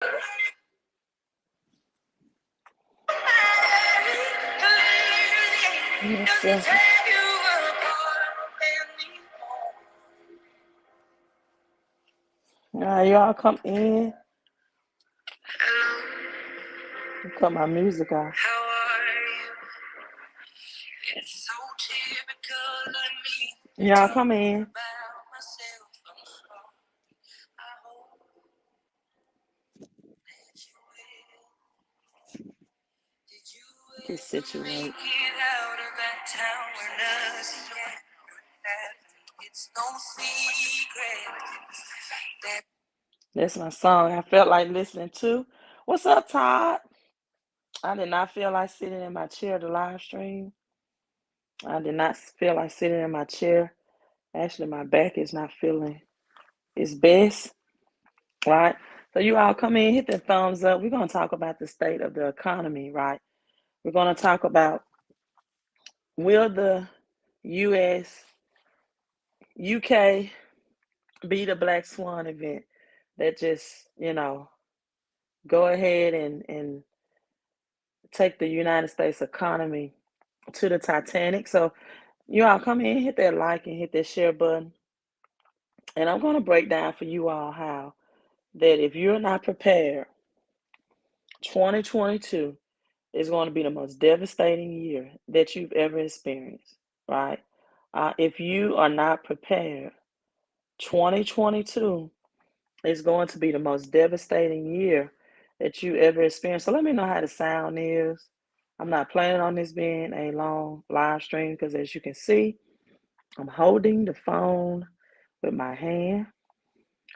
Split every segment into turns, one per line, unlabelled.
Yes, y'all come in. Cut my music off. Y'all come in. Get situated. That's my song I felt like listening to. What's up, Todd? I did not feel like sitting in my chair to live stream. I did not feel like sitting in my chair. Actually, my back is not feeling its best, right? So you all come in, hit the thumbs up. We're going to talk about the state of the economy, right? We're going to talk about, will the U.S., UK be the Black Swan event that just, go ahead and take the United States economy to the Titanic. So you all come in, hit that like and hit that share button. And I'm going to break down for you all how that if you're not prepared, 2022 is going to be the most devastating year that you've ever experienced, right? If you are not prepared, 2022 is going to be the most devastating year that you ever experienced. So let me know how the sound is. I'm not planning on this being a long live stream because, as you can see, I'm holding the phone with my hand.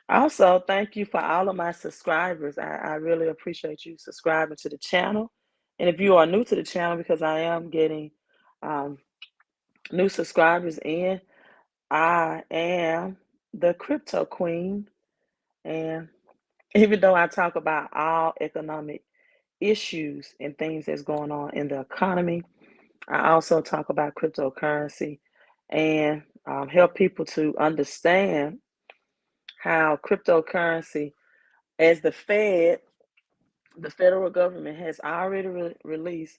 Also, thank you for all of my subscribers. I really appreciate you subscribing to the channel. And if you are new to the channel, because I am getting new subscribers in, I am the crypto queen. And even though I talk about all economic issues and things that's going on in the economy, I also talk about cryptocurrency and help people to understand how cryptocurrency, as the federal government has already released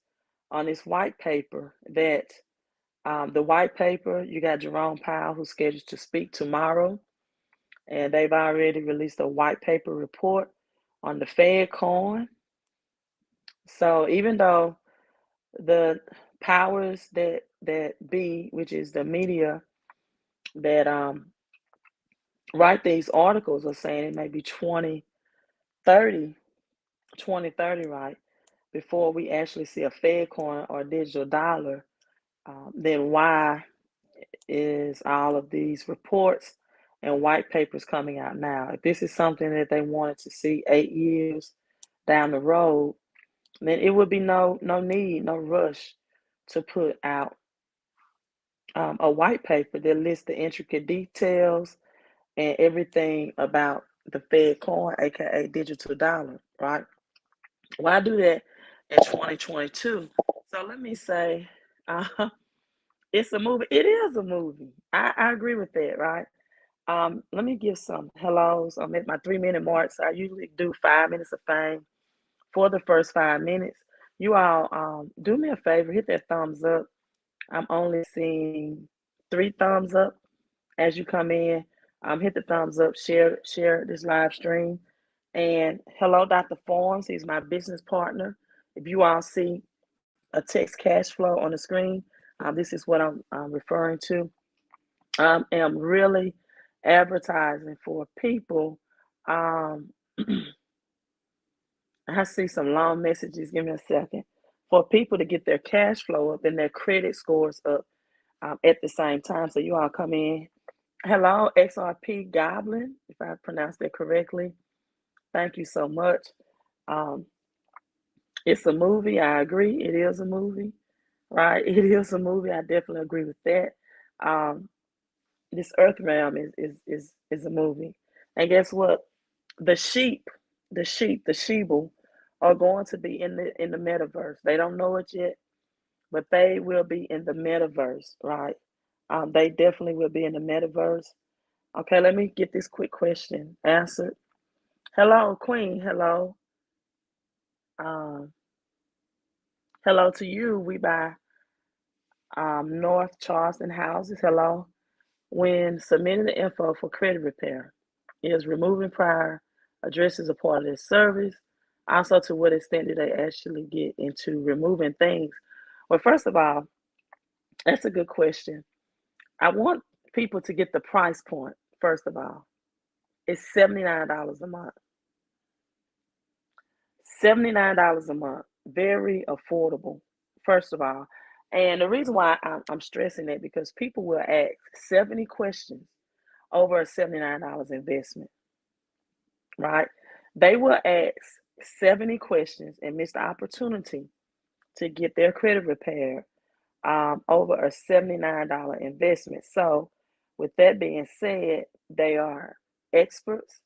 on this white paper that the white paper, you got Jerome Powell who's scheduled to speak tomorrow, and they've already released a white paper report on the Fed coin. So even though the powers that be, which is the media that write these articles, are saying it may be 2030, right, before we actually see a Fed coin or a digital dollar, then why is all of these reports and white papers coming out now? If this is something that they wanted to see 8 years down the road, then it would be no need, no rush to put out a white paper that lists the intricate details and everything about the Fed coin, aka digital dollar, right? Why do that in 2022? So let me say, it's a movie. It is a movie. I agree with that, right? Let me give some hellos. I'm at my 3-minute mark, so I usually do 5 minutes of fame for the first 5 minutes. You all, do me a favor, hit that thumbs up. I'm only seeing 3 thumbs up as you come in. Hit the thumbs up, share this live stream. And hello, Dr. Forms. He's my business partner. If you all see a text cash flow on the screen, this is what I'm referring to. I am really advertising for people. Um, I see some long messages. Give me a second. For people to get their cash flow up and their credit scores up at the same time. So you all come in. Hello, XRP Goblin, if I pronounced that correctly. Thank you so much. Um, it's a movie. I agree. It is a movie, right? It is a movie. I definitely agree with that. Um, this Earth realm is a movie, and guess what? The sheep, the sheeple, are going to be in the metaverse. They don't know it yet, but they will be in the metaverse, right? They definitely will be in the metaverse. Okay, let me get this quick question answered. Hello, Queen. Hello. Um, hello to you. We buy North Charleston houses. Hello. When submitting the info for credit repair, is removing prior addresses a part of this service? Also, to what extent do they actually get into removing things? Well, first of all, that's a good question. I want people to get the price point, first of all. It's $79 a month. $79 a month. Very affordable, first of all. And the reason why I'm stressing that because people will ask 70 questions over a $79 investment, right? They will ask 70 questions and miss the opportunity to get their credit repaired over a $79 investment. So, with that being said, they are experts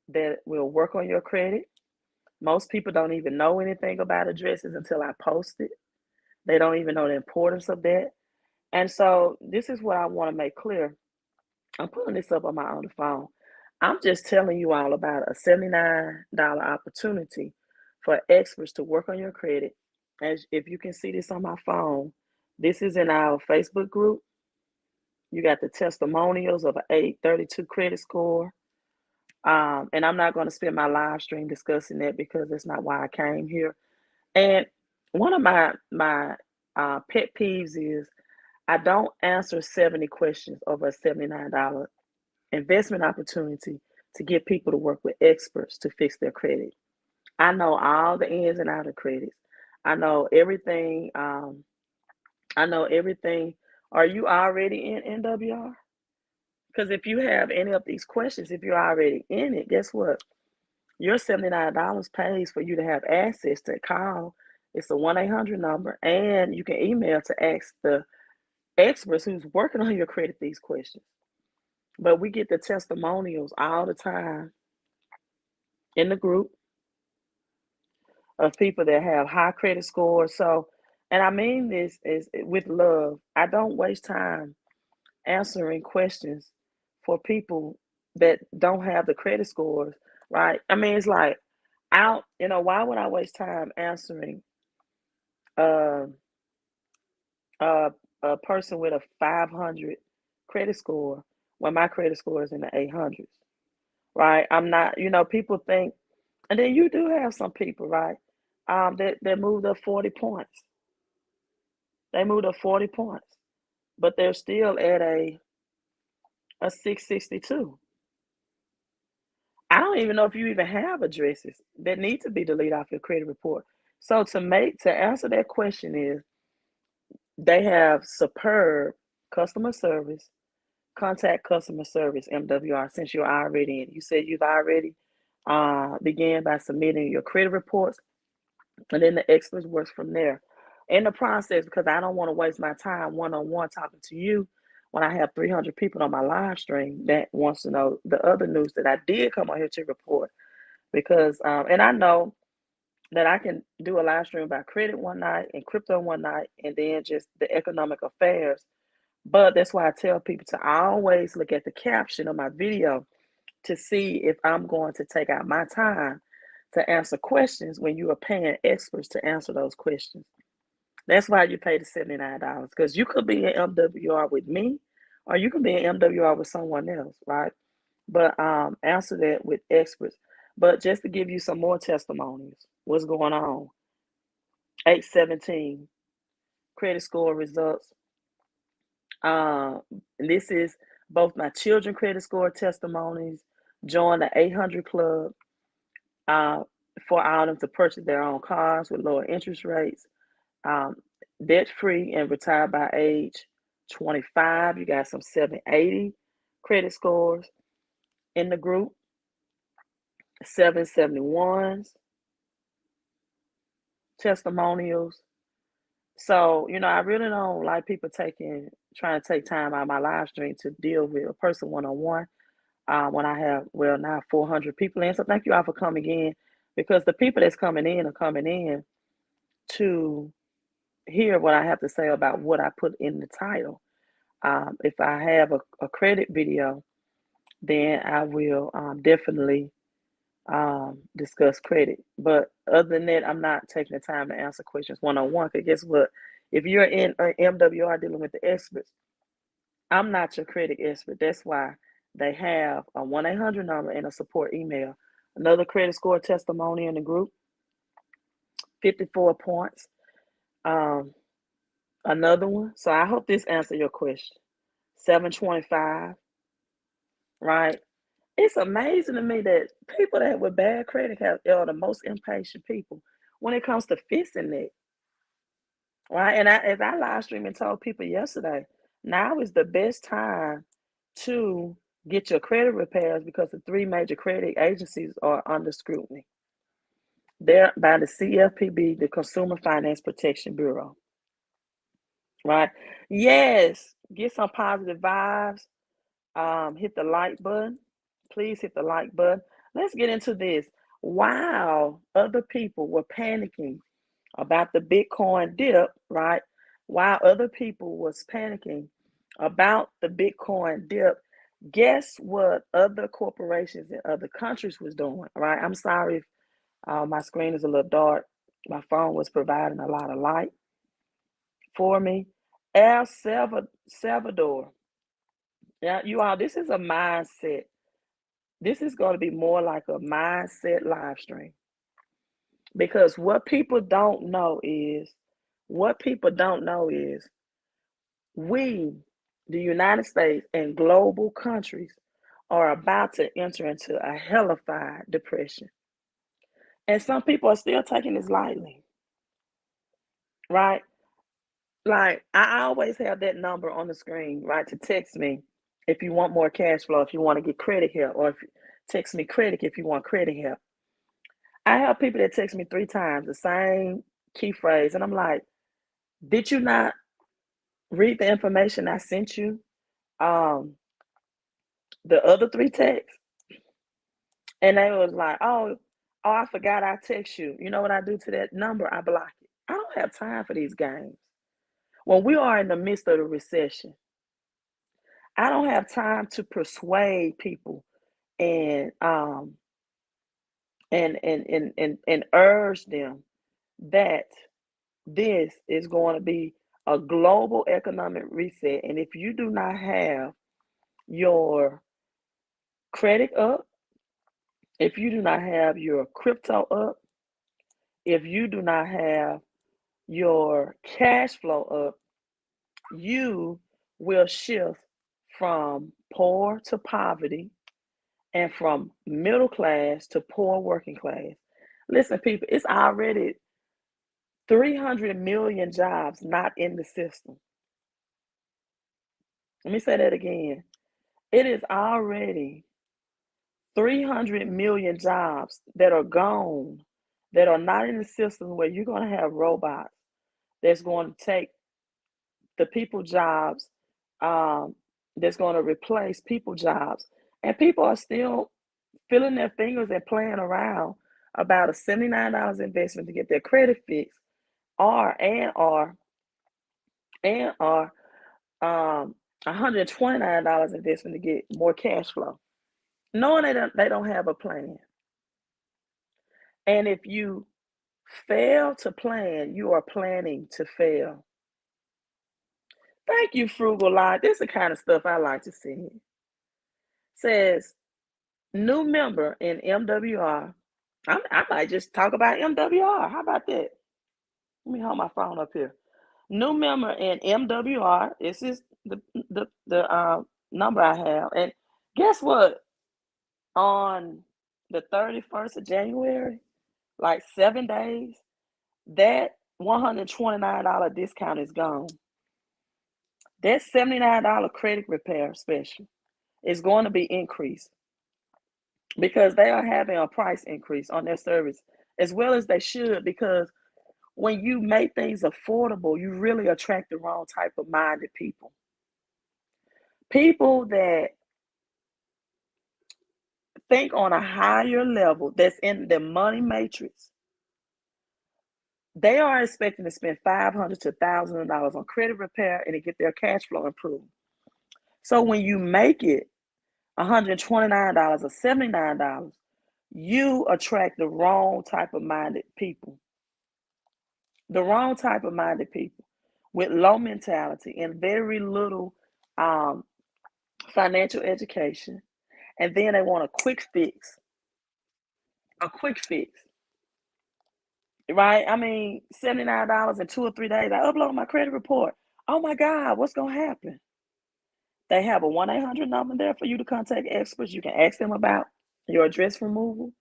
that will work on your credit. Most people don't even know anything about addresses until I post it. They don't even know the importance of that. And so, this is what I want to make clear. I'm pulling this up on my other phone. I'm just telling you all about a $79 opportunity for experts to work on your credit. As if you can see this on my phone, this is in our Facebook group. You got the testimonials of an 832 credit score. And I'm not going to spend my live stream discussing that because that's not why I came here. And one of my pet peeves is I don't answer 70 questions over a $79 investment opportunity to get people to work with experts to fix their credit. I know all the ins and outs of credits. I know everything. I know everything. Are you already in NWR? Because if you have any of these questions, if you're already in it, guess what? Your $79 pays for you to have access to call. It's a 1-800 number, and you can email to ask the experts who's working on your credit these questions. But we get the testimonials all the time in the group of people that have high credit scores. So, and I mean this is with love. I don't waste time answering questions for people that don't have the credit scores, right? I mean, it's like out, why would I waste time answering uh, uh, a person with a 500 credit score when my credit score is in the 800s, right? I'm not, people think, and then you do have some people, right, that moved up 40 points. They moved up 40 points, but they're still at a 662. I don't even know if you even have addresses that need to be deleted off your credit report. So to answer that question is they have superb customer service. Contact customer service MWR since you're already in. You said you've already began by submitting your credit reports, and then the experts works from there. In the process, because I don't want to waste my time one-on-one talking to you when I have 300 people on my live stream that wants to know the other news that I did come on here to report. Because and I know that I can do a live stream about credit one night and crypto one night, and then just the economic affairs. But that's why I tell people to always look at the caption of my video to see if I'm going to take out my time to answer questions when you are paying experts to answer those questions. That's why you pay the $79 because you could be in MWR with me or you could be in MWR with someone else, right? But answer that with experts. But just to give you some more testimonies, what's going on? 817 credit score results. And this is both my children credit score testimonies. Join the 800 Club uh, for all them to purchase their own cars with lower interest rates. Um, Debt free and retired by age 25. You got some 780 credit scores in the group. 771s, testimonials. So, I really don't like people trying to take time out of my live stream to deal with a person one on one when I have, well, now 400 people in. So, thank you all for coming in because the people that's coming in are coming in to hear what I have to say about what I put in the title. If I have a credit video, then I will definitely discuss credit. But other than that, I'm not taking the time to answer questions one-on-one. Because guess what? If you're in an MWR dealing with the experts, I'm not your credit expert. That's why they have a 1-800 number and a support email. Another credit score testimony in the group, 54 points. Another one. So I hope this answered your question. 725, right? It's amazing to me that people that with bad credit are the most impatient people when it comes to fixing it, right? And as I live streamed and told people yesterday, now is the best time to get your credit repairs because the three major credit agencies are under scrutiny. They're by the CFPB, the Consumer Finance Protection Bureau, right? Yes, get some positive vibes. Hit the like button. Please hit the like button. Let's get into this. While other people were panicking about the Bitcoin dip, right? While other people was panicking about the Bitcoin dip, guess what other corporations in other countries was doing, right? I'm sorry if my screen is a little dark. My phone was providing a lot of light for me. El Salvador. Yeah, you all, this is a mindset. This is going to be more like a mindset live stream because what people don't know is we, the United States and global countries, are about to enter into a hellified depression. And some people are still taking this lightly, right? Like, I always have that number on the screen, right, to text me if you want more cash flow, if you want to get credit help, or if text me credit if you want credit help. I have people that text me 3 times the same key phrase, and I'm like, did you not read the information I sent you? The other 3 texts, and they was like, oh, I forgot I text you. You know what I do to that number? I block it. I don't have time for these games. When we are in the midst of a recession, I don't have time to persuade people and and urge them that this is going to be a global economic reset. And if you do not have your credit up, if you do not have your crypto up, if you do not have your cash flow up, you will shift from poor to poverty and from middle class to poor working class. Listen, people, it's already 300 million jobs not in the system. Let me say that again. It is already 300 million jobs that are gone, that are not in the system where you're going to have robots that's going to take the people jobs, um, that's going to replace people jobs. And people are still filling their fingers and playing around about a $79 investment to get their credit fixed, or $129 investment to get more cash flow, knowing they don't have a plan. And if you fail to plan, you are planning to fail. Thank you, Frugal Life. This is the kind of stuff I like to see. Says new member in MWR. I might just talk about MWR. How about that? Let me hold my phone up here. New member in MWR. This is the number I have. And guess what? On the 31st of January, like 7 days, that $129 discount is gone. That $79 credit repair special is going to be increased because they are having a price increase on their service, as well as they should, because when you make things affordable, you really attract the wrong type of minded people. People that think on a higher level, that's in the money matrix, they are expecting to spend $500 to $1,000 on credit repair and to get their cash flow improved. So when you make it $129 or $79, you attract the wrong type of minded people. The wrong type of minded people with low mentality and very little um, financial education. And then they want a quick fix. A quick fix. Right? I mean, $79 in 2 or 3 days. I uploaded my credit report. Oh my God, what's going to happen? They have a 1-800 number there for you to contact experts. You can ask them about your address removal,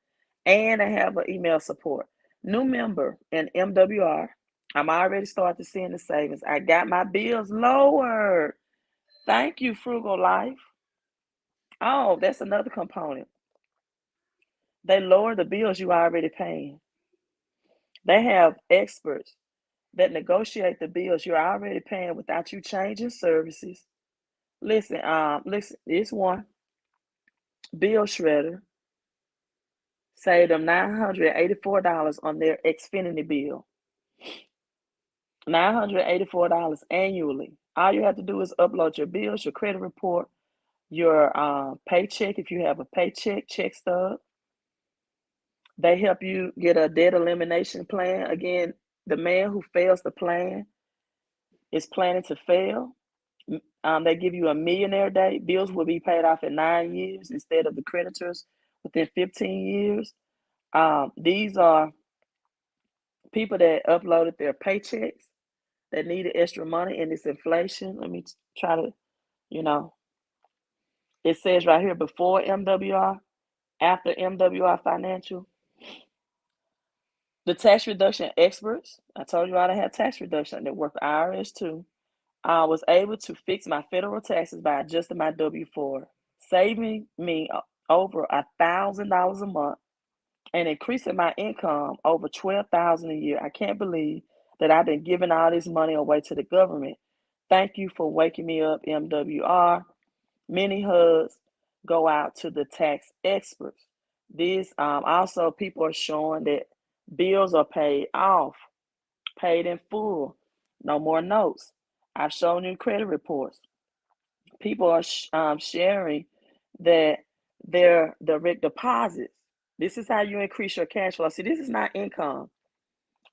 and they have an email support. New member in MWR. I'm already starting to see the savings. I got my bills lowered. Thank you, Frugal Life. Oh, that's another component. They lower the bills you are already paying. They have experts that negotiate the bills you're already paying without you changing services. Listen, this one bill shredder saved them $984 on their Xfinity bill. $984 annually. All you have to do is upload your bills, your credit report, your paycheck if you have a paycheck, check stub. They help you get a debt elimination plan. Again, the man who fails the plan is planning to fail. They give you a millionaire date. Bills will be paid off in 9 years instead of the creditors within 15 years. These are people that uploaded their paychecks that needed extra money in this inflation. Let me try to, you know, it says right here before MWR, after MWR Financial. The tax reduction experts, I told you I have tax reduction that work for IRS too. I was able to fix my federal taxes by adjusting my W-4, saving me over $1,000 a month and increasing my income over $12,000 a year. I can't believe that I've been giving all this money away to the government. Thank you for waking me up, MWR. Many hugs go out to the tax experts. These also people are showing that bills are paid off, paid in full, no more notes. I've shown you credit reports. People are sharing that their direct deposits. This is how you increase your cash flow. See, this is not income.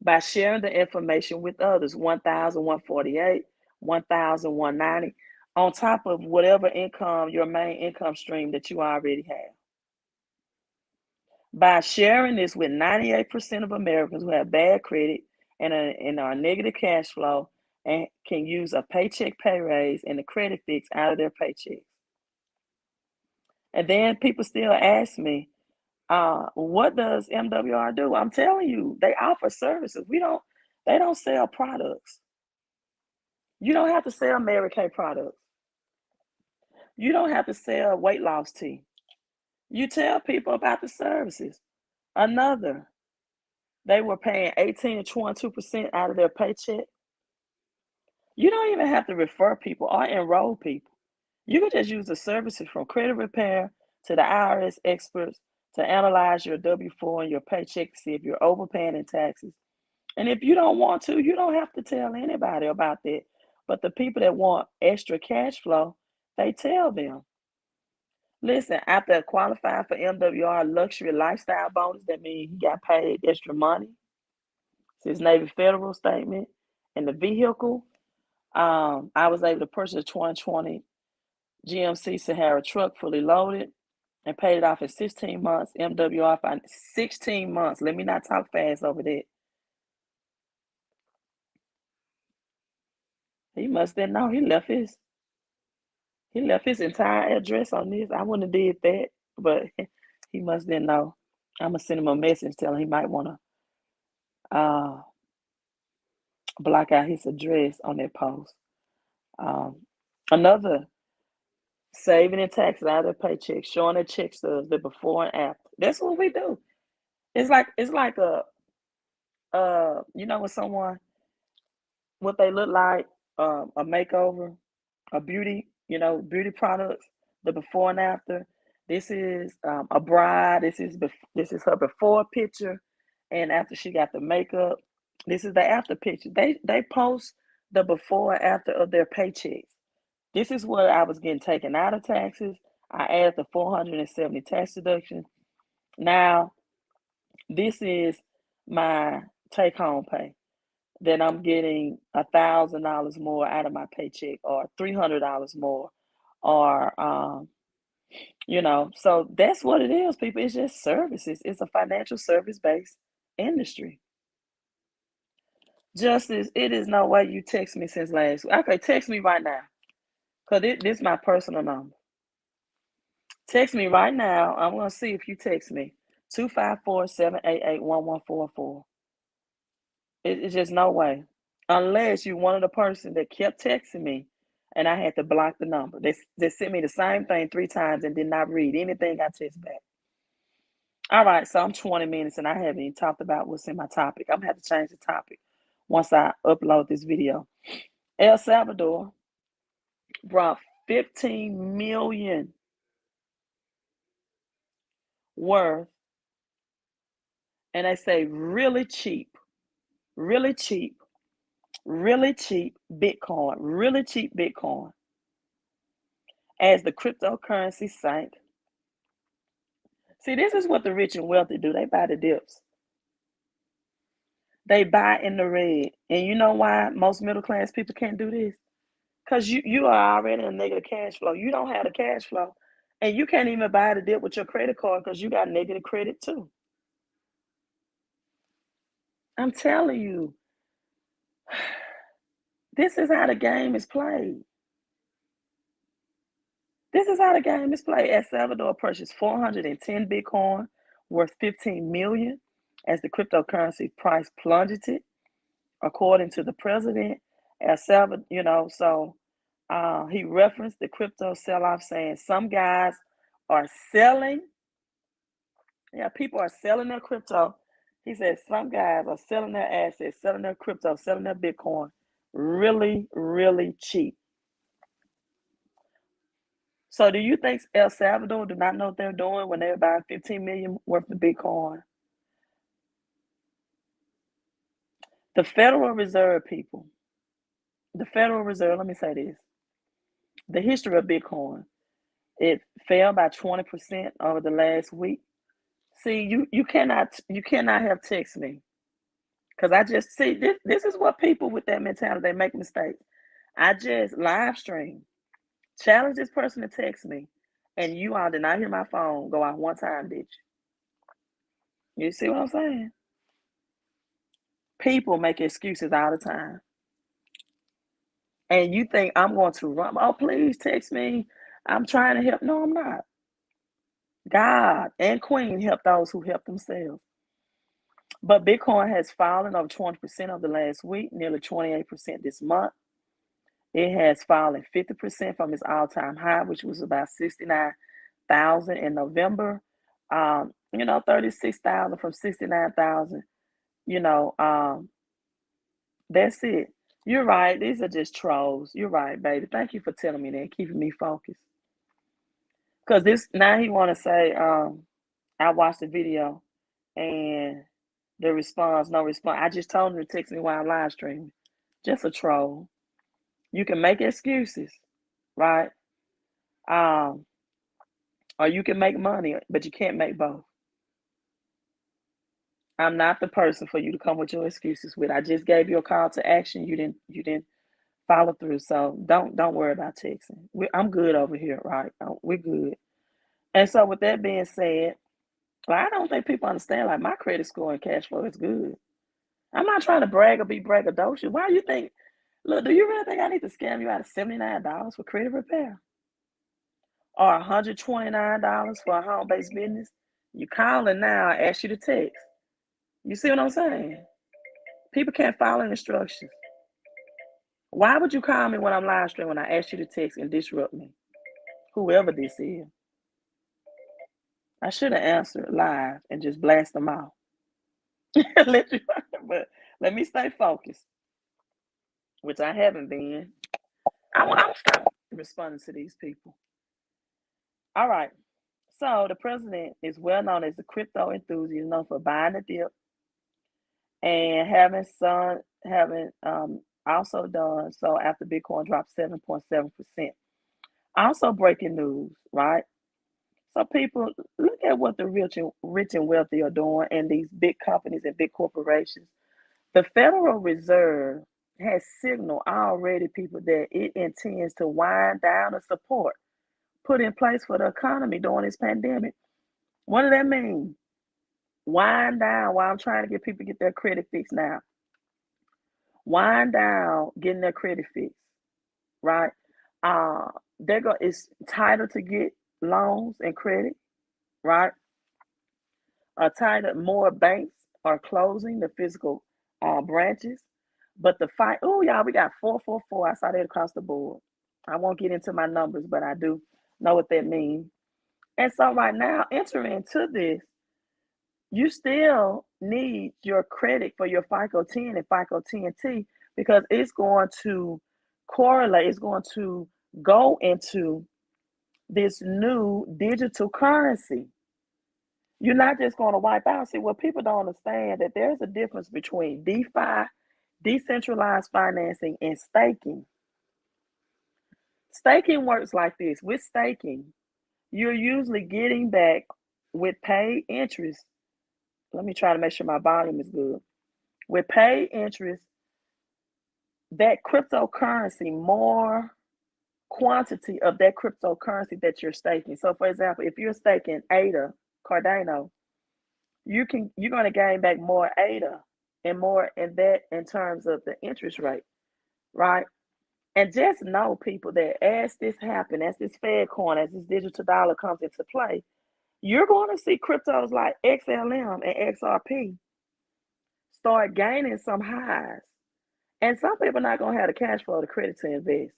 By sharing the information with others, 1,148, 1,190, on top of whatever income, your main income stream that you already have. By sharing this with 98% of Americans who have bad credit and are negative cash flow and can use a paycheck pay raise and a credit fix out of their paychecks. And then people still ask me, what does MWR do? I'm telling you, they offer services. They don't sell products. You don't have to sell Mary Kay products. You don't have to sell weight loss tea. You tell people about the services. Another, they were paying 18 to 22% out of their paycheck. You don't even have to refer people or enroll people. You can just use the services from credit repair to the IRS experts to analyze your W-4 and your paycheck to see if you're overpaying in taxes. And if you don't want to, you don't have to tell anybody about that. But the people that want extra cash flow, they tell them. Listen, after I qualified for MWR luxury lifestyle bonus, that means he got paid extra money. It's his Navy Federal statement. And the vehicle, I was able to purchase a 2020 GMC Sahara truck fully loaded and paid it off in 16 months. MWR, 16 months. Let me not talk fast over that. He must didn't know. He left his entire address on this. I wouldn't have did that, but he must didn't know. I'm gonna send him a message telling he might want to block out his address on that post. Another saving in taxes out of their paycheck, showing their check stubs, the before and after. That's what we do. It's like a when someone what they look like, a makeover, a beauty, beauty products, the before and after. This is a bride. This is her before picture, and after she got the makeup. This is the after picture. They post the before and after of their paychecks. This is what I was getting taken out of taxes. I added the 470 tax deduction. Now, this is my take-home pay that I'm getting $1,000 more out of my paycheck, or $300 more, or so that's what it is, people. It's just services. It's a financial service-based industry. Justice, it is no way you text me since last week. Okay, text me right now, because this is my personal number. Text me right now. I'm going to see if you text me. 254-788-1144. It's just no way. Unless you're one of the person that kept texting me and I had to block the number. They sent me the same thing 3 times and did not read anything I text back. All right, so I'm 20 minutes and I haven't even talked about what's in my topic. I'm going to have to change the topic once I upload this video. El Salvador brought 15 million worth, and they say really cheap Bitcoin, really cheap Bitcoin, as the cryptocurrency sank. See, this is what the rich and wealthy do. They buy the dips. They buy in the red. And you know why most middle class people can't do this? Because you are already in a negative cash flow. You don't have the cash flow. And you can't even buy the dip with your credit card because you got negative credit too. I'm telling you, this is how the game is played. This is how the game is played. El Salvador purchased 410 Bitcoin worth 15 million as the cryptocurrency price plummeted, according to the president. El Salvador, he referenced the crypto sell-off, saying some guys are selling. Yeah, people are selling their crypto. He said some guys are selling their assets, selling their crypto, selling their Bitcoin really, really cheap. So do you think El Salvador do not know what they're doing when they're buying 15 million worth of Bitcoin? The Federal Reserve, people, let me say this. The history of Bitcoin, it fell by 20% over the last week. See, you cannot have text me, because I just see this is what people with that mentality, they make mistakes. I just live stream, challenge this person to text me, and you all did not hear my phone go out one time, did you? You see what I'm saying? People make excuses all the time. And you think I'm going to run, oh, please text me. I'm trying to help. No, I'm not. God and Queen help those who help themselves. But Bitcoin has fallen over 20% over the last week, nearly 28% this month. It has fallen 50% from its all-time high, which was about 69,000 in November. 36,000 from 69,000. That's it. You're right. These are just trolls. You're right, baby. Thank you for telling me that, keeping me focused. Because now he want to say, I watched the video and the response, no response. I just told him to text me while I'm live streaming. Just a troll. You can make excuses, right? Or you can make money, but you can't make both. I'm not the person for you to come with your excuses with. I just gave you a call to action. You didn't follow through. So don't worry about texting. I'm good over here, right? We're good. And so with that being said, I don't think people understand, like, my credit score and cash flow is good. I'm not trying to brag or be braggadocious. Why you think, look, do you really think I need to scam you out of $79 for credit repair? Or $129 for a home-based business? You calling now, I ask you to text. You see what I'm saying? People can't follow instructions. Why would you call me when I'm live streaming when I ask you to text and disrupt me? Whoever this is. I should have answered live and just blast them out. But let me stay focused, which I haven't been. I'm stop responding to these people. All right. So the president is well known as a crypto enthusiast, known for buying the dip and having also done so after Bitcoin dropped 7.7%. Also breaking news, right? So people, look at what the rich and wealthy are doing, and these big companies and big corporations. The Federal Reserve has signaled already, people, that it intends to wind down the support put in place for the economy during this pandemic. What does that mean? Wind down while I'm trying to get people to get their credit fixed now. Wind down getting their credit fixed, right? It's tighter to get loans and credit, right? Tighter, more banks are closing the physical branches. But the fight, oh y'all, we got 444. I saw that across the board. I won't get into my numbers, but I do know what that means. And so right now, entering into this, you still need your credit for your FICO 10 and FICO 10T, because it's going to correlate, it's going to go into this new digital currency. You're not just going to wipe out. See, what people don't understand, that there's a difference between DeFi, decentralized financing, and staking. Staking works like this. With staking, you're usually getting back with paid interest. Let me try to make sure my volume is good. With paid interest, that cryptocurrency, more quantity of that cryptocurrency that you're staking. So for example, if you're staking ADA, Cardano, you're going to gain back more ADA and more in that in terms of the interest rate, right? And just know, people, that as this happens, as this Fed coin, as this digital dollar comes into play, you're going to see cryptos like XLM and XRP start gaining some highs. And some people are not going to have the cash flow, the credit to invest.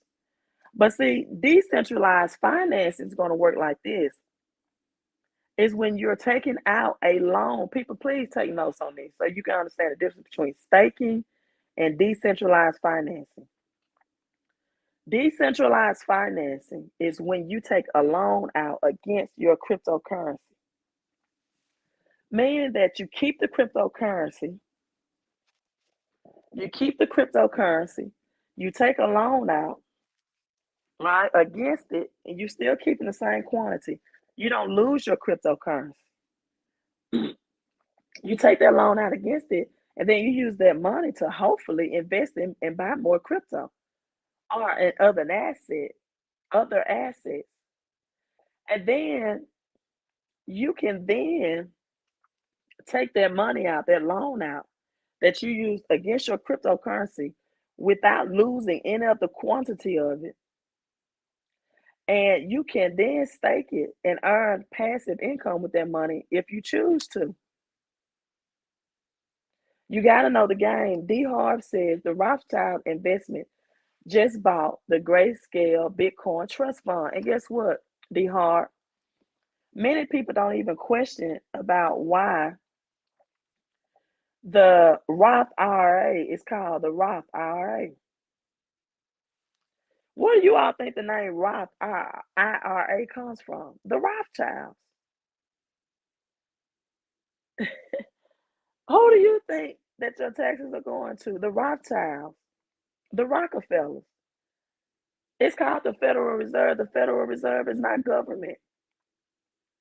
But see, decentralized finance is going to work like this. Is when you're taking out a loan. People, please take notes on this so you can understand the difference between staking and decentralized financing. Decentralized financing is when you take a loan out against your cryptocurrency, meaning that you keep the cryptocurrency, you take a loan out, right, against it, and you're still keeping the same quantity. You don't lose your cryptocurrency. You take that loan out against it, and then you use that money to hopefully invest in and buy more crypto or in other assets. And then you can then take that money out, that loan out that you used against your cryptocurrency without losing any of the quantity of it. And you can then stake it and earn passive income with that money if you choose to. You got to know the game. D. Harv says the Rothschild investment just bought the Grayscale Bitcoin Trust Fund. And guess what, D. Harv? Many people don't even question about why the Roth IRA is called the Roth IRA. Where do you all think the name Roth IRA comes from? The Rothschilds. Who do you think that your taxes are going to? The Rothschilds, the Rockefellers. It's called the Federal Reserve. The Federal Reserve is not government.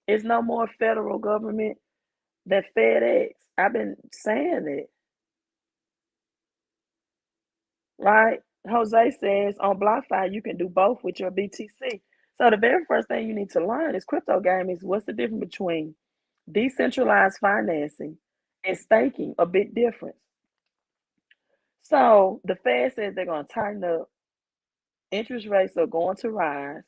It's no more federal government than FedEx. I've been saying it, right? Jose says on BlockFi you can do both with your BTC. So the very first thing you need to learn is crypto game is what's the difference between decentralized financing and staking. A big difference. So the Fed says they're going to tighten up, interest rates are going to rise,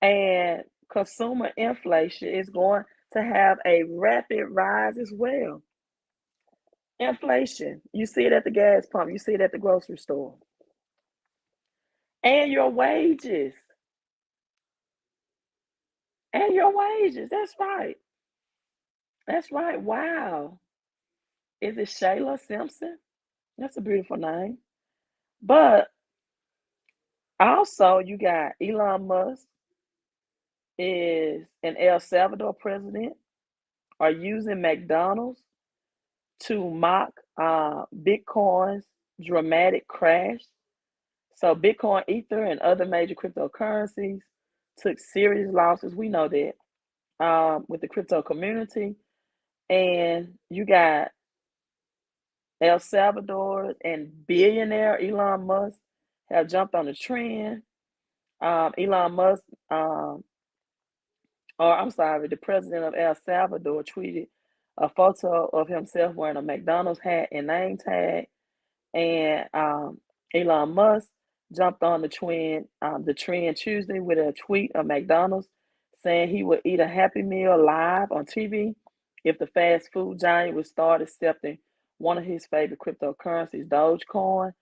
and consumer inflation is going to have a rapid rise as well. Inflation, you see it at the gas pump, you see it at the grocery store. And your wages. And your wages. That's right. That's right. Wow. Is it Shayla Simpson? That's a beautiful name. But also, you got Elon Musk is an El Salvador president, are using McDonald's to mock Bitcoin's dramatic crash. So Bitcoin, Ether, and other major cryptocurrencies took serious losses. We know that. with the crypto community. And you got El Salvador and billionaire Elon Musk have jumped on the trend. Elon Musk, or I'm sorry, the president of El Salvador tweeted a photo of himself wearing a McDonald's hat and name tag. And Elon Musk jumped on the trend Tuesday with a tweet of McDonald's saying he would eat a Happy Meal live on TV if the fast food giant would start accepting one of his favorite cryptocurrencies, Dogecoin.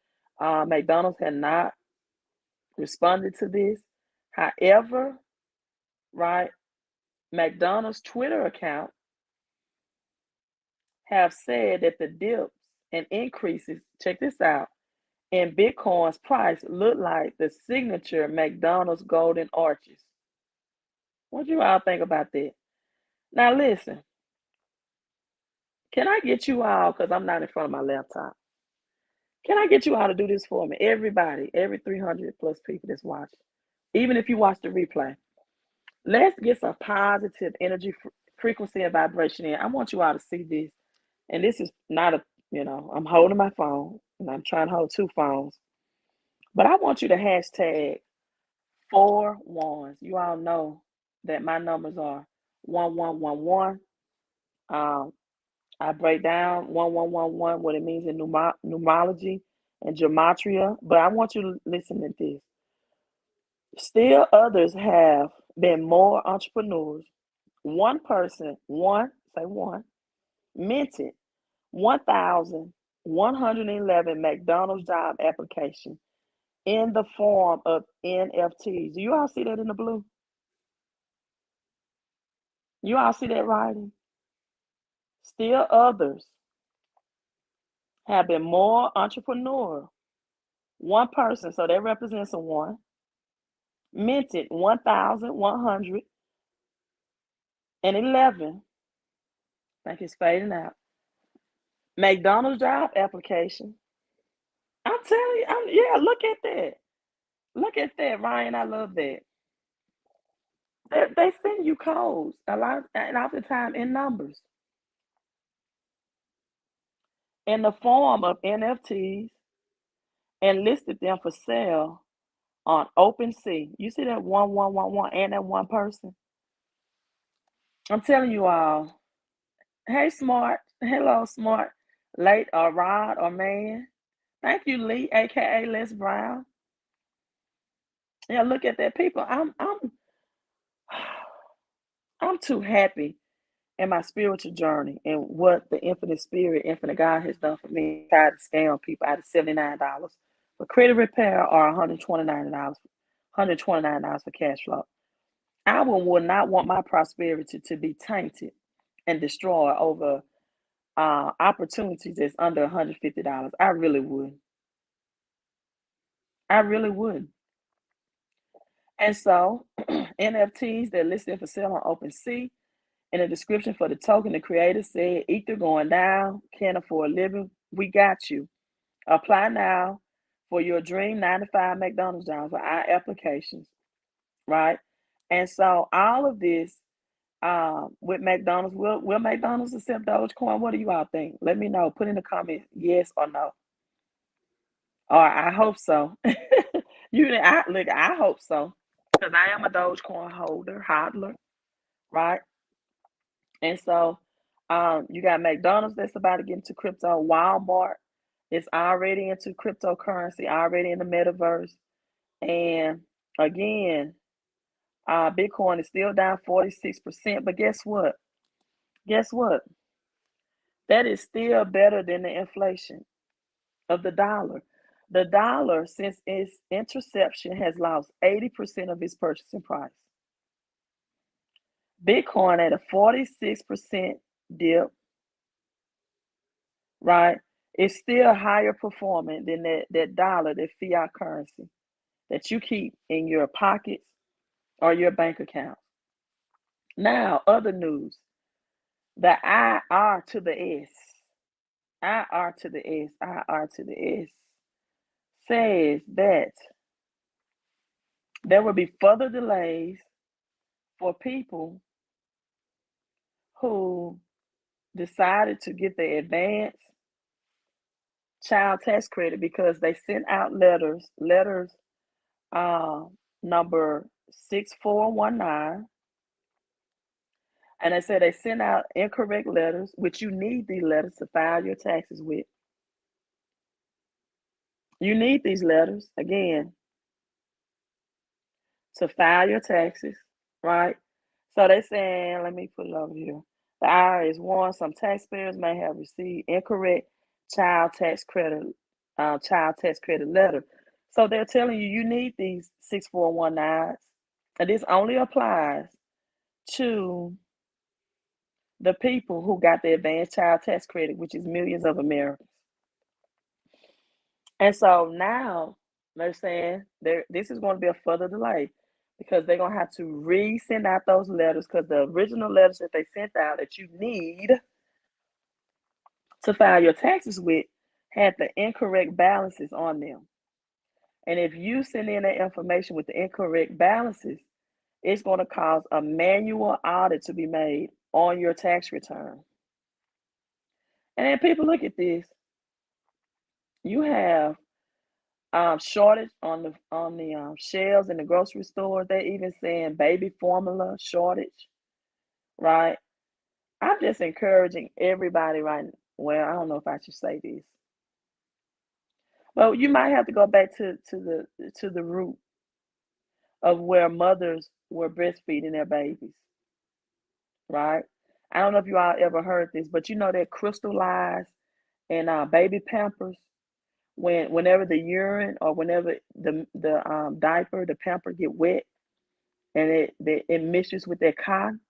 McDonald's had not responded to this. However, right, McDonald's Twitter account have said that the dips and increases, check this out, in Bitcoin's price look like the signature McDonald's golden arches. What do you all think about that? Now listen, can I get you all, because I'm not in front of my laptop, can I get you all to do this for me? Everybody, every 300 plus people that's watching, even if you watch the replay, let's get some positive energy, frequency, and vibration in. I want you all to see this. And this is not I'm holding my phone and I'm trying to hold two phones. But I want you to hashtag 4 ones. You all know that my numbers are 1111. I break down 1111 what it means in numerology and gematria. But I want you to listen to this. Still others have been more entrepreneurs. One person, say one, minted 1,111 McDonald's job applications in the form of NFTs. Do you all see that in the blue? You all see that writing? Still others have been more entrepreneurial. One person, so that represents a one, minted 1,111. I think it's fading out. McDonald's job application. I'm telling you, yeah, look at that. Look at that, Ryan. I love that. They send you codes a lot, and oftentimes in numbers, in the form of NFTs, and listed them for sale on OpenSea. You see that 1111 and that one person? I'm telling you all. Hey, Smart. Hello, Smart. Late or Rod or Man. Thank you, Lee, aka Les Brown. Yeah, look at that, people. I'm too happy in my spiritual journey and what the infinite spirit, infinite God has done for me. Tried to scam people out of $79 for credit repair or $129 for cash flow. I would not want my prosperity to be tainted and destroyed over opportunities that's under $150. I really would. I really would. And so NFTs, they're listed for sale on OpenSea. In the description for the token, the creator said, Ether going down, can't afford living. We got you. Apply now for your dream 9 to 5 McDonald's jobs for our applications, right? And so all of this with McDonald's, will McDonald's accept Dogecoin? What do you all think? Let me know. Put in the comment yes or no. Or I hope so. I hope so. Because I am a Dogecoin holder, hodler, right? And so you got McDonald's that's about to get into crypto. Walmart is already into cryptocurrency, already in the metaverse. And again, Bitcoin is still down 46%. But guess what? Guess what? That is still better than the inflation of the dollar. The dollar, since its interception, has lost 80% of its purchasing price. Bitcoin at a 46% dip, right? It's still higher performing than that dollar, that fiat currency that you keep in your pockets or your bank account. Now, other news. The IR to the S, IR to the S, IR to the S says that there will be further delays for people who decided to get the advanced child tax credit because they sent out letters number 6419, and they said they sent out incorrect letters, which you need these letters to file your taxes with. You need these letters, again, to file your taxes, right? So they saying, let me put it over here. The IRS warns some taxpayers may have received incorrect child tax credit letter. So they're telling you need these 6419s, and this only applies to the people who got the advanced child tax credit, which is millions of Americans. And so now they're saying this is going to be a further delay because they're going to have to resend out those letters, because the original letters that they sent out that you need to file your taxes with had the incorrect balances on them. And if you send in that information with the incorrect balances, it's going to cause a manual audit to be made on your tax return. And then people look at this. You have shortage on the shelves in the grocery store. They're even saying baby formula shortage, right? I'm just encouraging everybody right now. Well, I don't know if I should say this, but you might have to go back to the root of where mothers were breastfeeding their babies, right? I don't know if you all ever heard this, but you know that crystallized in baby Pampers, whenever the urine or whenever the diaper, the pamper get wet, and it mixes with that cotton,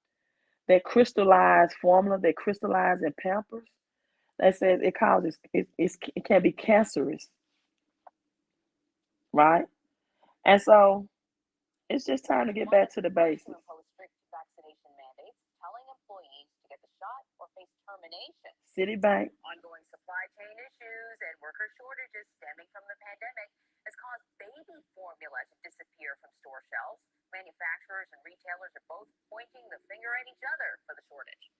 that crystallized formula, that crystallized in Pampers, that says it causes it can be cancerous, right? And so it's just time to get back to the basics. Citibank.
Ongoing supply chain issues and worker shortages stemming from the pandemic has caused baby formula to disappear from store shelves. Manufacturers and retailers are both pointing the finger at each other for the shortage.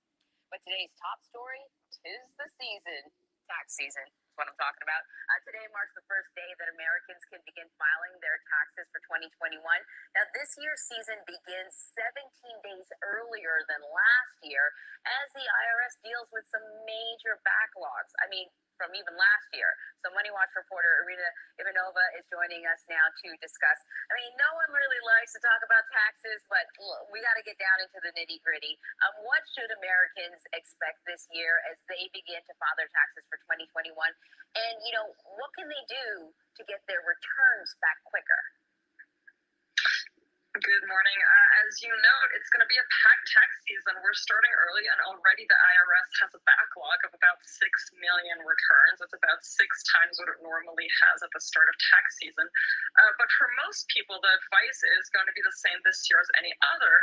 But today's top story, 'tis the season. Tax season is what I'm talking about. Today marks the first day that Americans can begin filing their taxes for 2021. Now, this year's season begins 17 days earlier than last year as the IRS deals with some major backlogs. I mean, from even last year. So Money Watch reporter Irina Ivanova is joining us now to discuss. I mean, no one really likes to talk about taxes, but we got to get down into the nitty gritty. What should Americans expect this year as they begin to file their taxes for 2021? And, what can they do to get their returns back quicker?
Good morning. As you note, it's going to be a packed tax season. We're starting early, and already the IRS has a backlog of about 6 million returns. It's about 6 times what it normally has at the start of tax season. But for most people, the advice is going to be the same this year as any other,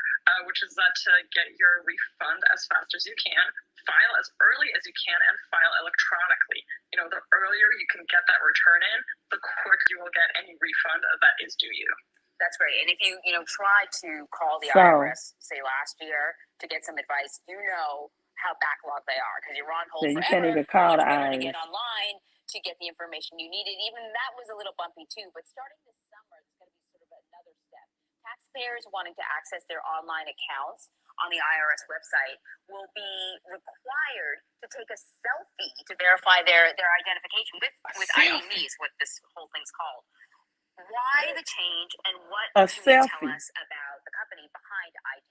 which is that to get your refund as fast as you can, file as early as you can, and file electronically. The earlier you can get that return in, the quicker you will get any refund that is due you.
That's great. And if you, try to call the IRS, say last year, to get some advice, how backlogged they are because you're on hold forever.
You can't even call the IRS.
To get online to get the information you needed. Even that was a little bumpy too. But starting this summer, it's going to be sort of another step. Taxpayers wanting to access their online accounts on the IRS website will be required to take a selfie to verify their identification with ID, is what this whole thing's called. Why the change, and what can you tell us about the company behind ID?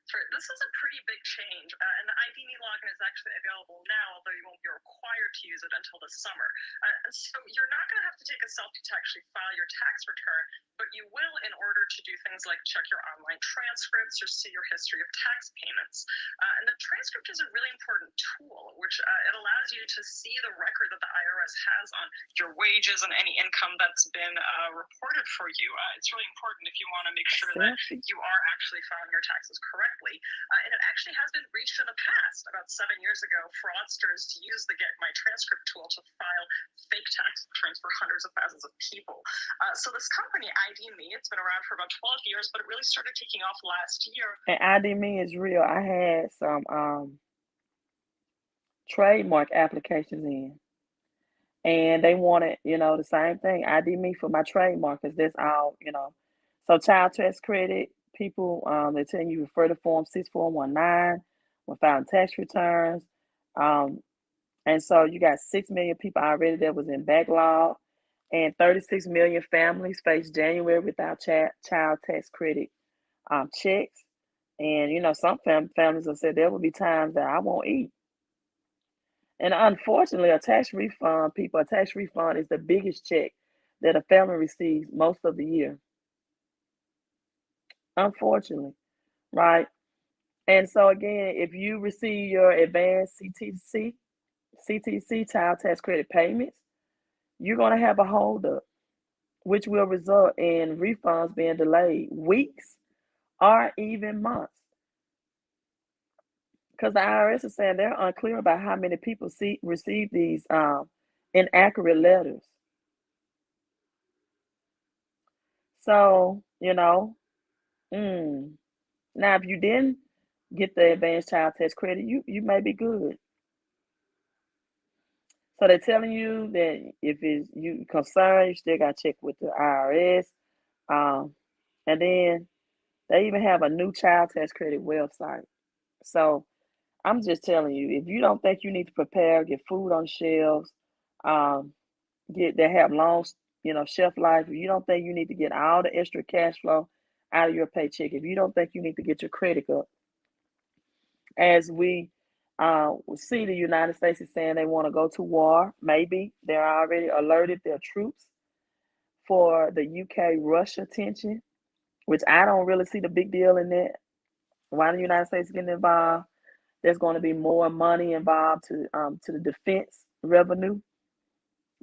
This is a pretty big change, and the ID login is actually available now, although you won't be required to use it until the summer. So you're not going to have to take a selfie to actually file your tax return, but you will in order to do things like check your online transcripts or see your history of tax payments. And the transcript is a really important tool. which it allows you to see the record that the IRS has on your wages and any income that's been reported for you. It's really important if you want to make sure that you are actually filing your taxes correctly. And it actually has been breached in the past. About 7 years ago, fraudsters used the Get My Transcript tool to file fake tax returns for hundreds of thousands of people. So this company, ID Me, it's been around for about 12 years, but it really started taking off last year.
And ID Me is real. I had some trademark applications in, and they wanted, the same thing, ID Me for my trademark, because that's all, So child tax credit, people, they're telling you refer to Form 6419 when filing tax returns. And so you got 6 million people already that was in backlog, and 36 million families face January without child tax credit checks. And some families have said there will be times that I won't eat. And unfortunately, a tax refund is the biggest check that a family receives most of the year. Unfortunately, right? And so again, if you receive your advanced CTC child tax credit payments, you're going to have a holdup, which will result in refunds being delayed weeks or even months. Because the IRS is saying they're unclear about how many people receive these inaccurate letters. So, now if you didn't get the advanced child tax credit, you may be good. So they're telling you that if you concerned, you still got to check with the IRS. And then they even have a new child tax credit website. So I'm just telling you, if you don't think you need to prepare, get food on shelves, they have long, shelf life. If you don't think you need to get all the extra cash flow out of your paycheck, if you don't think you need to get your credit up, as we see the United States is saying they want to go to war, maybe they're already alerted their troops for the UK-Russia tension, which I don't really see the big deal in that. Why the United States getting involved? There's going to be more money involved to the defense revenue,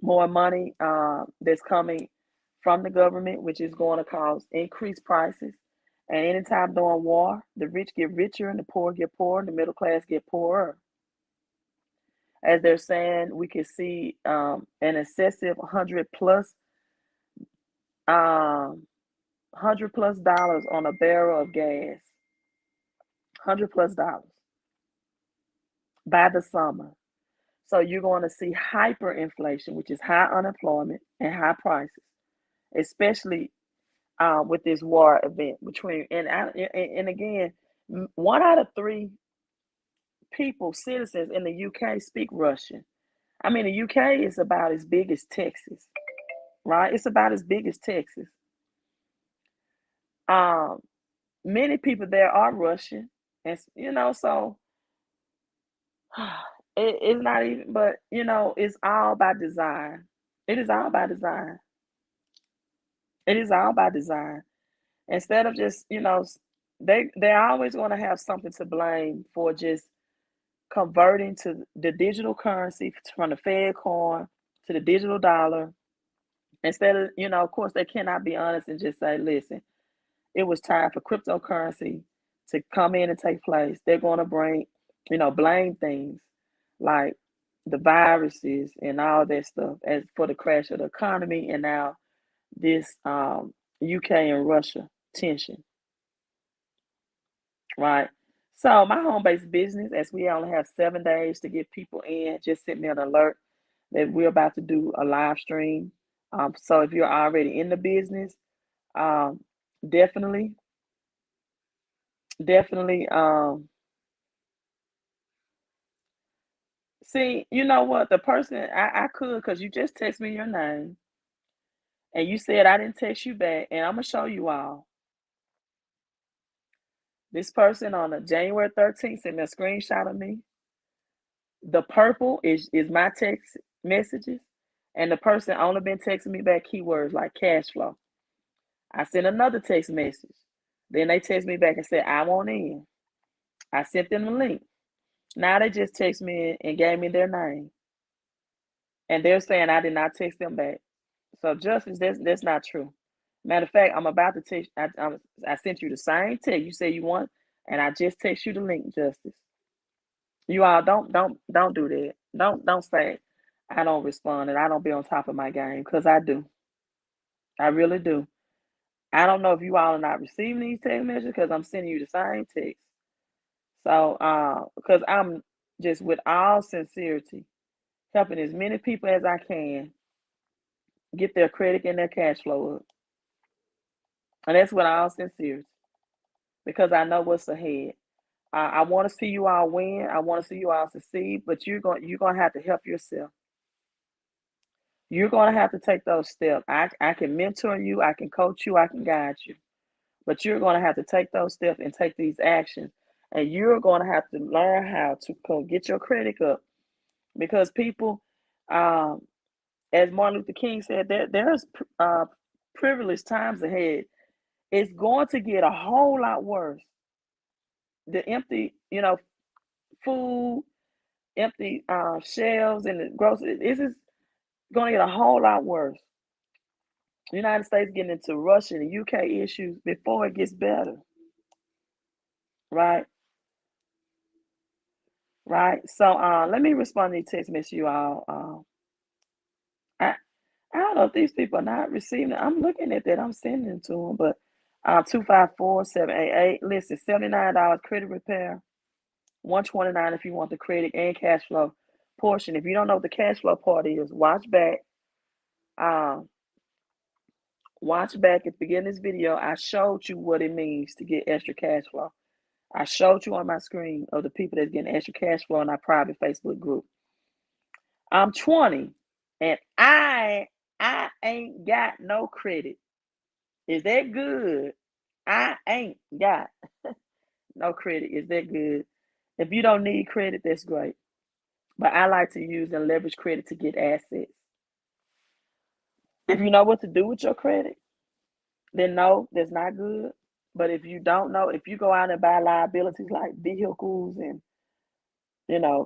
more money that's coming from the government, which is going to cause increased prices. And anytime during war, the rich get richer and the poor get poorer, and the middle class get poorer. As they're saying, we can see an excessive $100+ dollars on a barrel of gas. $100+ by the summer. So you're going to see hyperinflation, which is high unemployment and high prices, especially with this war event between and again, 1 out of 3 citizens in the UK speak Russian. I mean, the UK is about as big as Texas, right? It's about as big as Texas. Many people there are Russian, and so it's not even. But it's all by design. It is all by design. It is all by design. Instead of just they're always going to have something to blame for just converting to the digital currency from the Fed coin to the digital dollar. Instead of, of course, they cannot be honest and just say, listen, it was time for cryptocurrency to come in and take place. They're going to blame things like the viruses and all that stuff as for the crash of the economy, and now this UK and Russia tension, right? So my home-based business, as we only have 7 days to get people in, just sent me an alert that we're about to do a live stream. So if you're already in the business, definitely, see, you know what? The person, I could, because you just text me your name and you said I didn't text you back, and I'm going to show you all. This person on the January 13th sent me a screenshot of me. The purple is my text messages, and the person only been texting me back keywords like cash flow. I sent another text message. Then they text me back and said, I want in. I sent them the link. Now they just text me and gave me their name, and they're saying I did not text them back. So Justice, that's not true. Matter of fact, I'm about to text. I sent you the same text you said you want, and I just text you the link, Justice. You all don't do that. Don't say I don't respond and I don't be on top of my game, because I do. I really do. I don't know if you all are not receiving these text messages because I'm sending you the same text. So, because I'm just with all sincerity helping as many people as I can get their credit and their cash flow up, and that's with all sincerity because I know what's ahead. I want to see you all win. I want to see you all succeed, but you're gonna have to help yourself. You're gonna have to take those steps. I can mentor you, I can coach you, I can guide you, but you're gonna have to take those steps and take these actions, and you're gonna have to learn how to get your credit up because people, um, as Martin Luther King said, there's privileged times ahead. It's going to get a whole lot worse. The empty, food, empty shelves in the grocery. This is going to get a whole lot worse. The United States getting into Russia and UK issues before it gets better. Right? Right? So let me respond to these text messages you all. I I don't know if these people are not receiving it. I'm looking at that. I'm sending it to them, but 254-788. Listen, $79 credit repair, 129 if you want the credit and cash flow portion. If you don't know what the cash flow part is, watch back. Um, Watch back at the beginning of this video. I showed you what it means to get extra cash flow. I showed you on my screen of the people that's getting extra cash flow in our private Facebook group. I'm 20 and I ain't got no credit. Is that good? I ain't got no credit. Is that good? If you don't need credit, that's great. But I like to use and leverage credit to get assets. If you know what to do with your credit, then no, that's not good. But if you don't know, if you go out and buy liabilities like vehicles and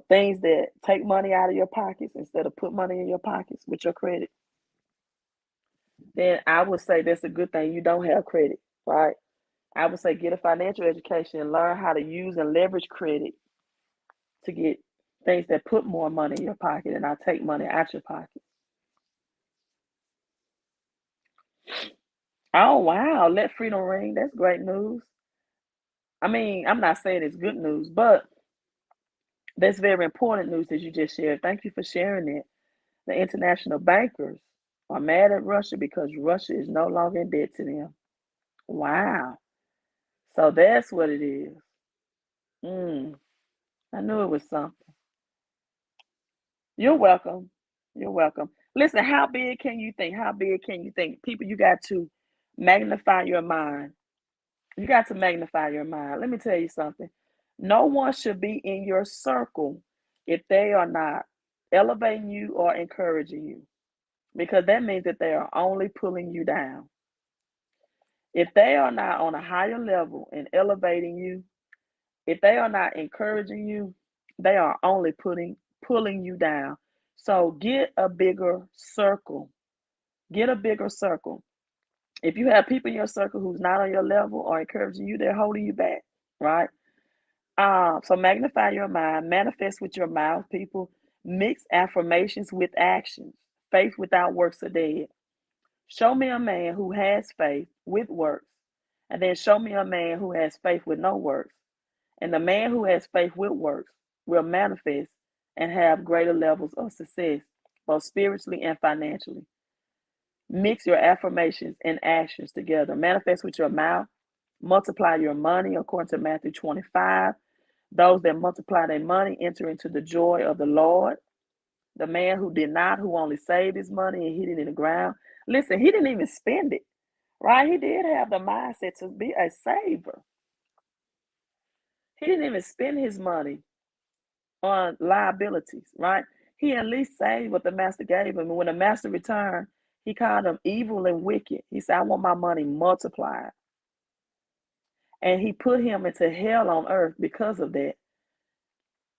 things that take money out of your pockets instead of put money in your pockets with your credit, then I would say that's a good thing. You don't have credit, right? I would say get a financial education and learn how to use and leverage credit to get things that put more money in your pocket and not take money out your pocket. Oh wow, let freedom ring. That's great news. I mean, I'm not saying it's good news, but that's very important news that you just shared. Thank you for sharing it. The international bankers are mad at Russia because Russia is no longer in debt to them. Wow. So that's what it is. I knew it was something. You're welcome. You're welcome. Listen, how big can you think? How big can you think? People, you got to magnify your mind. You got to magnify your mind. Let me tell you something. No one should be in your circle if they are not elevating you or encouraging you, because that means that they are only pulling you down. If they are not on a higher level and elevating you, if they are not encouraging you, they are only pulling you down. So get a bigger circle. Get a bigger circle. If you have people in your circle who's not on your level or encouraging you, they're holding you back, right? So magnify your mind, manifest with your mouth, people. Mix affirmations with actions. Faith without works are dead. Show me a man who has faith with works, and then show me a man who has faith with no works. And the man who has faith with works will manifest and have greater levels of success, both spiritually and financially. Mix your affirmations and actions together. Manifest with your mouth. Multiply your money according to Matthew 25. Those that multiply their money enter into the joy of the Lord. The man who did not, who only saved his money and hid it in the ground. Listen, he didn't even spend it, right? He did have the mindset to be a saver. He didn't even spend his money on liabilities, right? He at least saved what the master gave him. And when the master returned, he called him evil and wicked. He said, I want my money multiplied. And he put him into hell on earth because of that.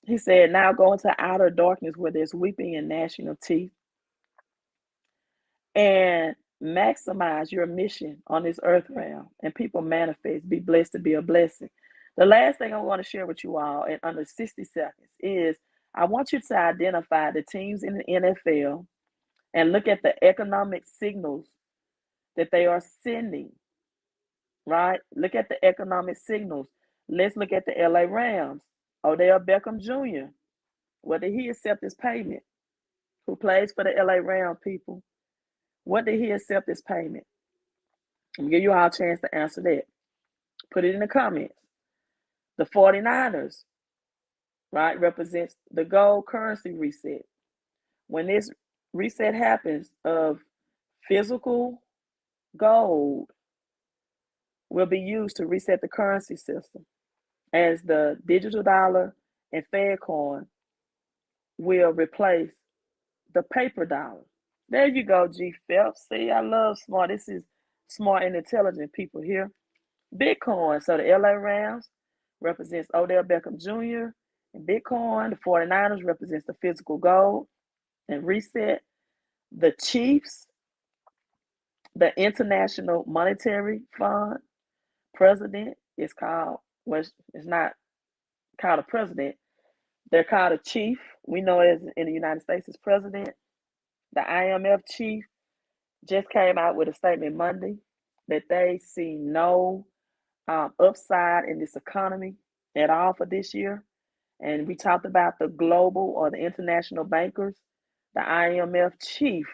He said, now go into outer darkness where there's weeping and gnashing of teeth, and maximize your mission on this earth realm, and people manifest. Be blessed to be a blessing. The last thing I want to share with you all in under 60 seconds is I want you to identify the teams in the NFL and look at the economic signals that they are sending, right? Look at the economic signals. Let's look at the LA Rams. Odell Beckham Jr., what did he accept his payment? Who plays for the LA Rams, people? What did he accept his payment? I'm going to give you all a chance to answer that. Put it in the comments. The 49ers, right, represents the gold currency reset. When this reset happens of physical gold will be used to reset the currency system, as the digital dollar and Fed coin will replace the paper dollar. There you go, G Phelps. See, I love smart. This is smart and intelligent people here. Bitcoin. So the LA Rams represents Odell Beckham Jr. and Bitcoin. The 49ers represents the physical gold and reset. The Chiefs, the International Monetary Fund president is called, well, it's not called a president. They're called a chief. We know as in the United States as president. The IMF chief just came out with a statement Monday that they see no upside in this economy at all for this year. And we talked about the global or the international bankers, the IMF chief.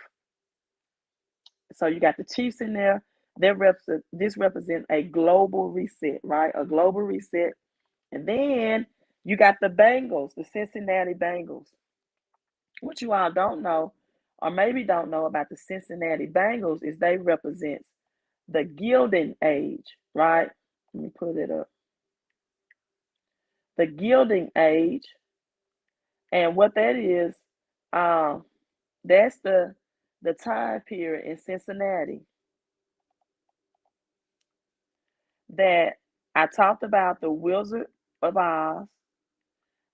So you got the chiefs in there. This represents a global reset, right? A global reset. And then you got the Bengals, the Cincinnati Bengals. What you all don't know, or maybe don't know about the Cincinnati Bengals, is they represent the gilding age, right? Let me put it up. The gilding age, and what that is, that's the time period in Cincinnati that I talked about the Wizard of Oz,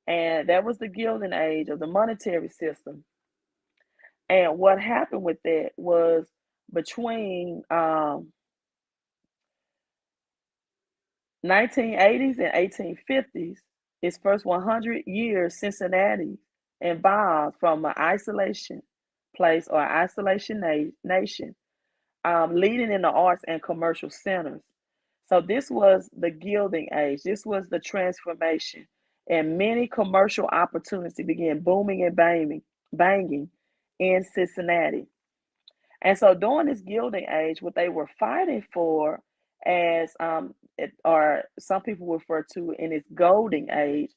and that was the gilding age of the monetary system. And what happened with that was between 1980s and 1850s, its first 100 years, Cincinnati evolved from an isolation place or isolation nation, leading in the arts and commercial centers. So this was the gilding age. This was the transformation, and many commercial opportunities began booming and banging in Cincinnati. And so during this gilding age, what they were fighting for, as or some people refer to in its golden age,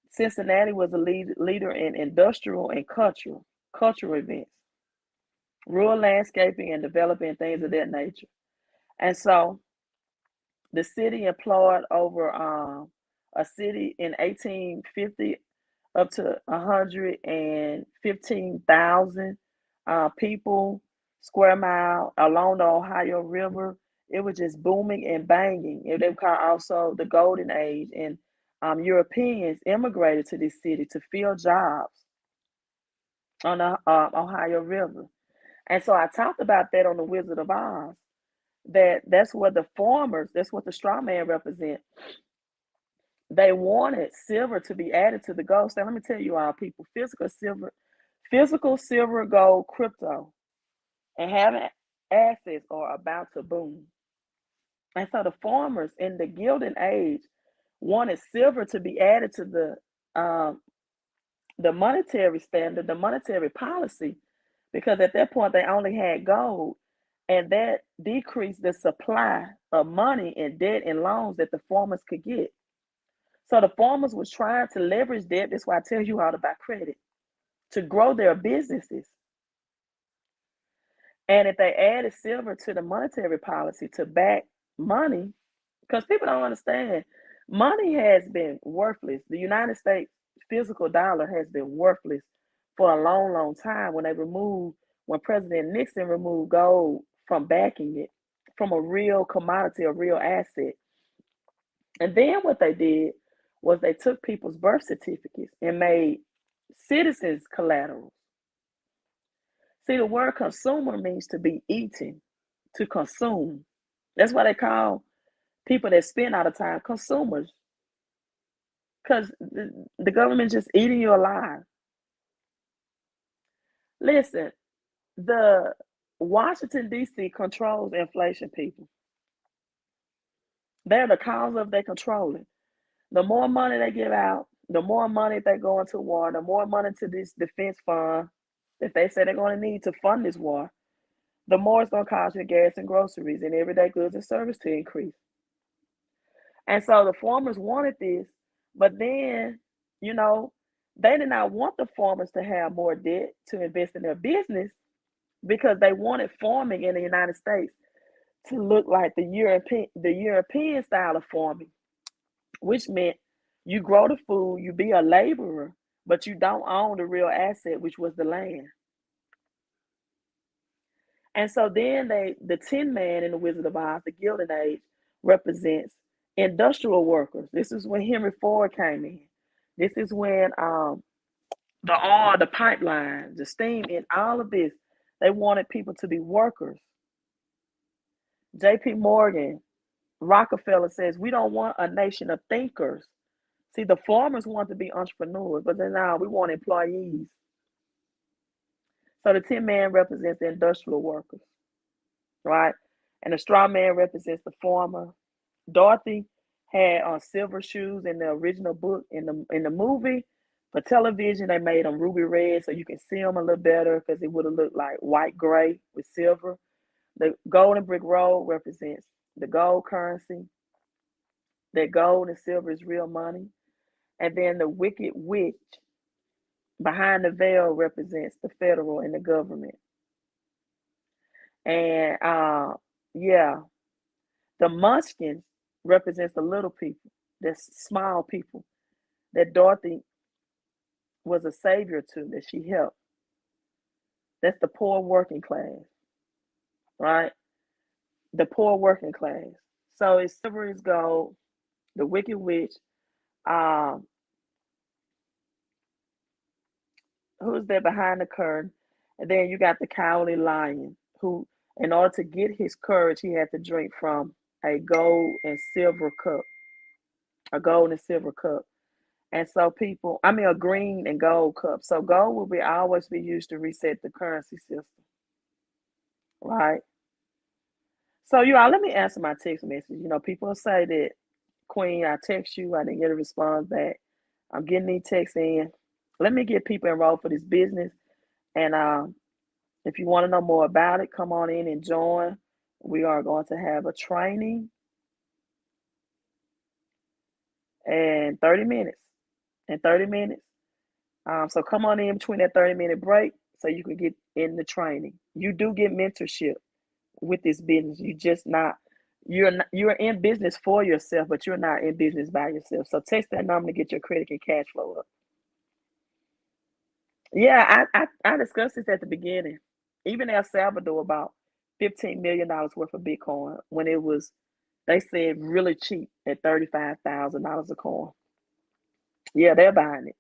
Cincinnati was a leader in industrial and cultural events, rural landscaping and developing things of that nature. And so the city employed over a city in 1850 up to 115,000 people square mile along the Ohio River. It was just booming and banging. They were called also the Golden Age, and Europeans immigrated to this city to fill jobs on the Ohio River. And so I talked about that on the Wizard of Oz. That's what the farmers, that's what the straw man represent. They wanted silver to be added to the gold. So let me tell you all, people, physical silver, gold, crypto, and having assets are about to boom. And so the farmers in the Gilded Age wanted silver to be added to the monetary standard, the monetary policy, because at that point they only had gold, and that decreased the supply of money and debt and loans that the farmers could get. So the farmers was trying to leverage debt. That's why I tell you all about credit, to grow their businesses. And if they added silver to the monetary policy to back money, because people don't understand, money has been worthless. The United States physical dollar has been worthless for a long, long time. When President Nixon removed gold from backing it, from a real commodity, a real asset. And then what they did was they took people's birth certificates and made citizens collateral. See, the word consumer means to be eaten, to consume. That's why they call people that spend all the time consumers, because the government's just eating you alive. Listen, the Washington, D.C. controls inflation, people. They're the cause of their controlling. The more money they give out, the more money they go into war, the more money to this defense fund that they say they're going to need to fund this war, the more it's going to cost your gas and groceries and everyday goods and service to increase. And so the farmers wanted this, but then, you know, they did not want the farmers to have more debt to invest in their business because they wanted farming in the United States to look like the European style of farming, which meant you grow the food, you be a laborer, but you don't own the real asset, which was the land. And so then the Tin Man in the Wizard of Oz, the Gilded Age, represents industrial workers. This is when Henry Ford came in. This is when the oil, the pipeline, the steam, and all of this, they wanted people to be workers. J.P. Morgan, Rockefeller says, we don't want a nation of thinkers. See, the farmers want to be entrepreneurs, but then now we want employees. So the Tin Man represents the industrial workers, right? And the straw man represents the farmer. Dorothy had on silver shoes in the original book. In the movie, for television, they made them ruby red so you can see them a little better because it would have looked like white gray with silver. The golden brick road represents the gold currency. That gold and silver is real money. And then the wicked witch behind the veil represents the federal and the government. And yeah, the munchkins represents the little people, the small people that Dorothy was a savior to, that she helped. That's the poor working class, right? The poor working class. So it's silver is gold, the wicked witch. Um, who's there behind the curtain? And then you got the cowardly lion, who, in order to get his courage, he had to drink from a gold and silver cup, a gold and silver cup. And so people, I mean, a green and gold cup. So gold will be always be used to reset the currency system, right? So you all, let me answer my text message. You know, people say that, Queen, I text you, I didn't get a response back. I'm getting these texts in. Let me get people enrolled for this business. And if you want to know more about it, come on in and join. We are going to have a training in 30 minutes. In 30 minutes. So come on in between that 30-minute break so you can get in the training. You do get mentorship with this business. You're in business for yourself, but you're not in business by yourself. So text that number to get your credit and cash flow up. Yeah, I discussed this at the beginning. Even El Salvador about $15 million worth of Bitcoin when it was, they said, really cheap at $35,000 a coin. Yeah, they're buying it.